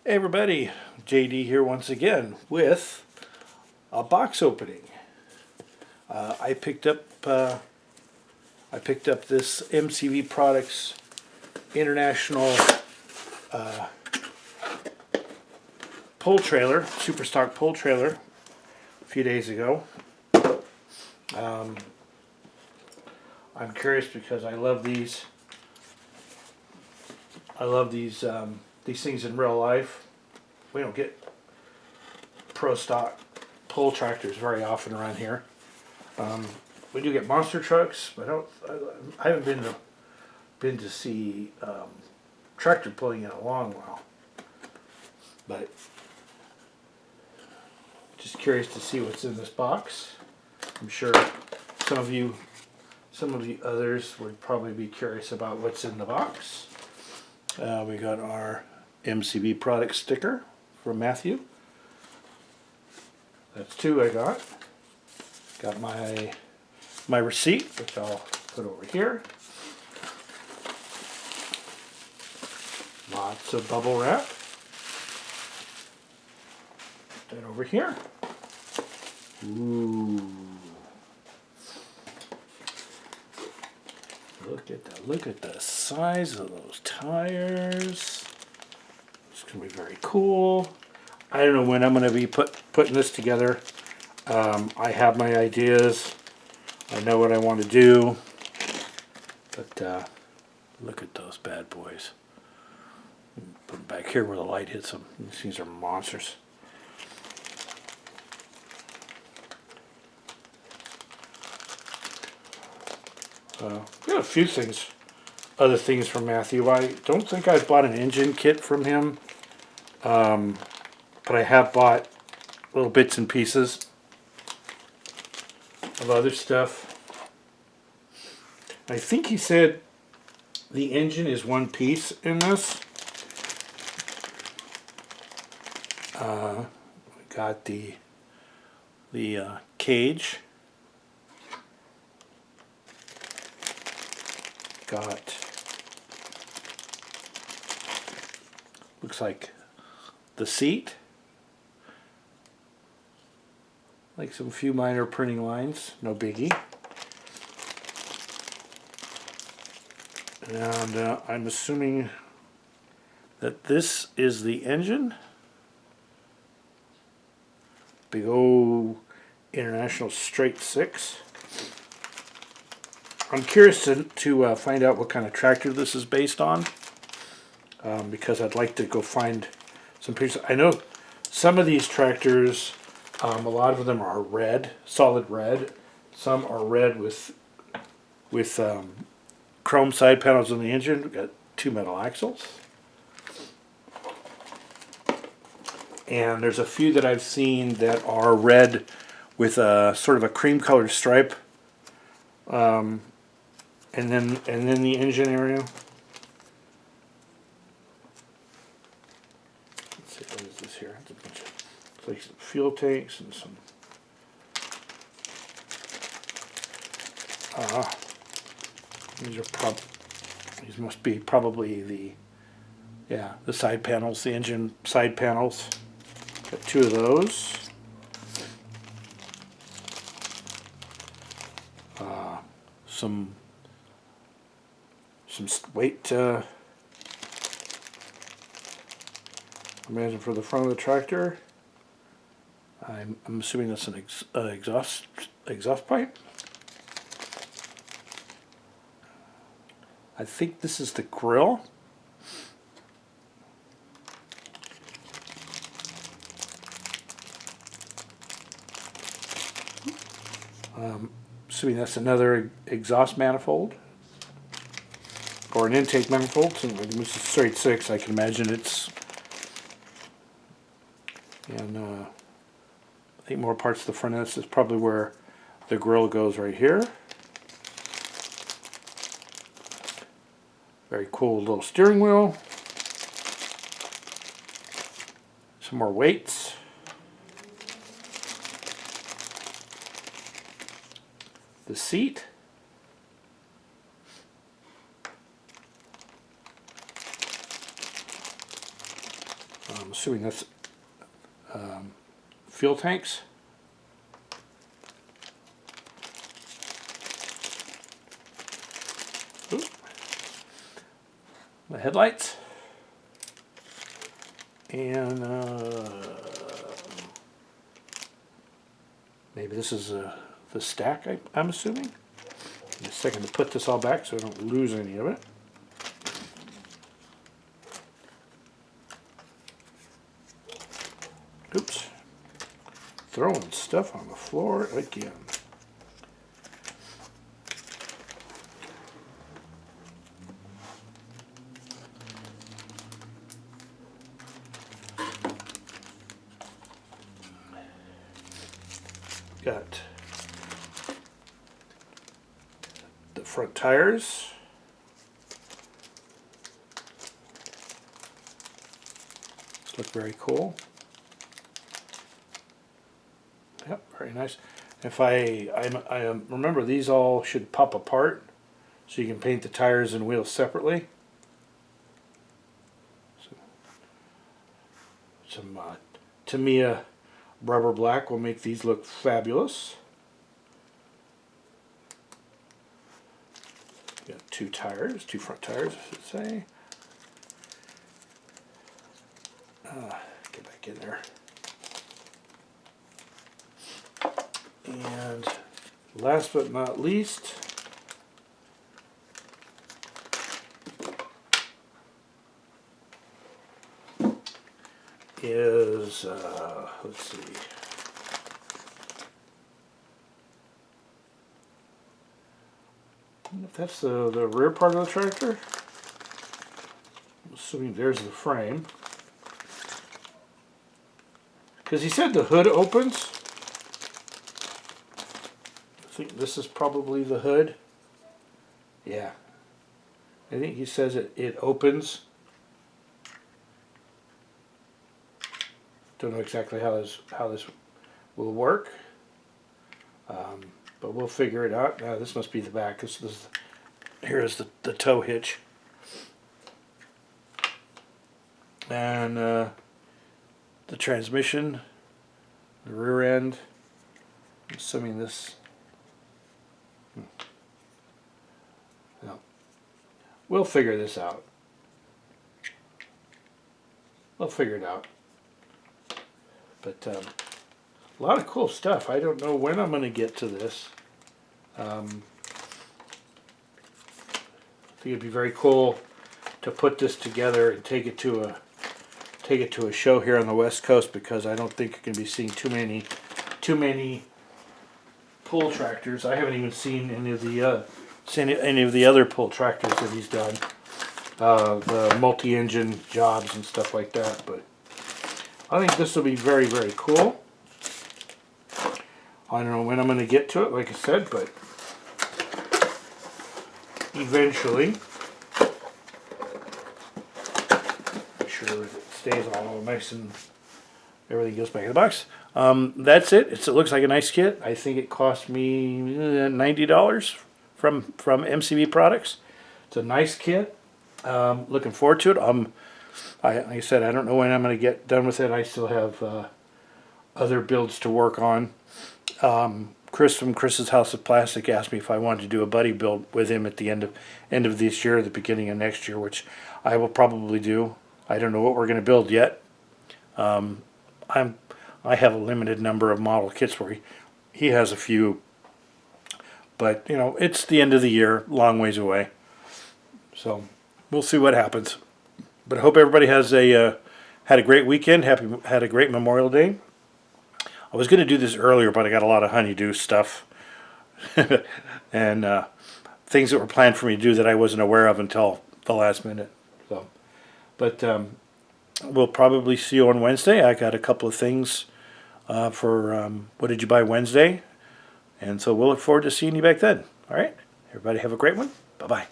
Hey everybody, JD here once again with a box opening. I picked up this MCV Products International pull trailer, super stock pull trailer, a few days ago. I'm curious because I love these. These things in real life. We don't get pro stock pull tractors very often around here. We do get monster trucks, but I haven't been to see tractor pulling in a long while. But just curious to see what's in this box. I'm sure some of you others would probably be curious about what's in the box. We got our MCV Products sticker from Matthew. That's two I got. Got my receipt, which I'll put over here. Lots of bubble wrap. Put that over here. Ooh. Look at the size of those tires. It's gonna be very cool. I don't know when I'm gonna be putting this together. I have my ideas. I know what I want to do. But look at those bad boys. Put them back here where the light hits them. These things are monsters. We got a few other things from Matthew. I don't think I've bought an engine kit from him, but I have bought little bits and pieces of other stuff. I think he said the engine is one piece in this. We got the cage. Got, looks like the seat, like some few minor printing lines, no biggie. And I'm assuming that this is the engine. Big old International Straight 6. I'm curious to find out what kind of tractor this is based on, because I'd like to go find some pictures. I know some of these tractors, a lot of them are red, solid red. Some are red with chrome side panels on the engine. We've got two metal axles. And there's a few that I've seen that are red with a sort of a cream colored stripe. And then the engine area. Let's see, what is this here? It's a bunch of, it's like some fuel tanks and some. These must be probably the side panels, the engine side panels. Got two of those. Some weight, imagine for the front of the tractor. I'm assuming that's an exhaust pipe. I think this is the grill. Assuming that's another exhaust manifold. Or an intake manifold. So this is straight 6. I can imagine it's. And I think more parts of the front end. This is probably where the grill goes right here. Very cool little steering wheel. Some more weights. The seat. assuming that's fuel tanks. Ooh. The headlights. And maybe this is the stack, I'm assuming. Give me a second to put this all back so I don't lose any of it. Oops. Throwing stuff on the floor again. Got the front tires. These look very cool. Yep, very nice. If I remember, these all should pop apart, so you can paint the tires and wheels separately. So, some Tamiya rubber black will make these look fabulous. Got two tires, two front tires, I should say. Get back in there. And last but not least, is, let's see, I don't know if that's the rear part of the tractor. I'm assuming there's the frame. Because he said the hood opens. I think this is probably the hood. Yeah. I think he says it opens. Don't know exactly how this will work, but we'll figure it out. Now this must be the back. Here is the tow hitch, and the transmission, the rear end. I'm assuming this. No, we'll figure this out. We'll figure it out. But a lot of cool stuff. I don't know when I'm going to get to this. I think it'd be very cool to put this together and take it to a show here on the West Coast, because I don't think you're going to be seeing too many pull tractors. I haven't even seen any of the other pull tractors that he's done, the multi-engine jobs and stuff like that. But I think this will be very, very cool. I don't know when I'm going to get to it, like I said, but eventually. Make sure it stays all nice and everything goes back in the box. That's it. It looks like a nice kit. I think it cost me $90 from MCV Products. It's a nice kit. Looking forward to it. Like I said, I don't know when I'm going to get done with it. I still have other builds to work on. Chris from Chris's House of Plastic asked me if I wanted to do a buddy build with him at the end of this year, the beginning of next year, which I will probably do. I don't know what we're going to build yet. I have a limited number of model kits where he has a few, but you know, it's the end of the year, long ways away. So we'll see what happens. But I hope everybody has had a great weekend. Had a great Memorial Day. I was going to do this earlier, but I got a lot of honeydew stuff and things that were planned for me to do that I wasn't aware of until the last minute. So, but we'll probably see you on Wednesday. I got a couple of things for What Did You Buy Wednesday, and so we'll look forward to seeing you back then. All right, everybody have a great one. Bye bye.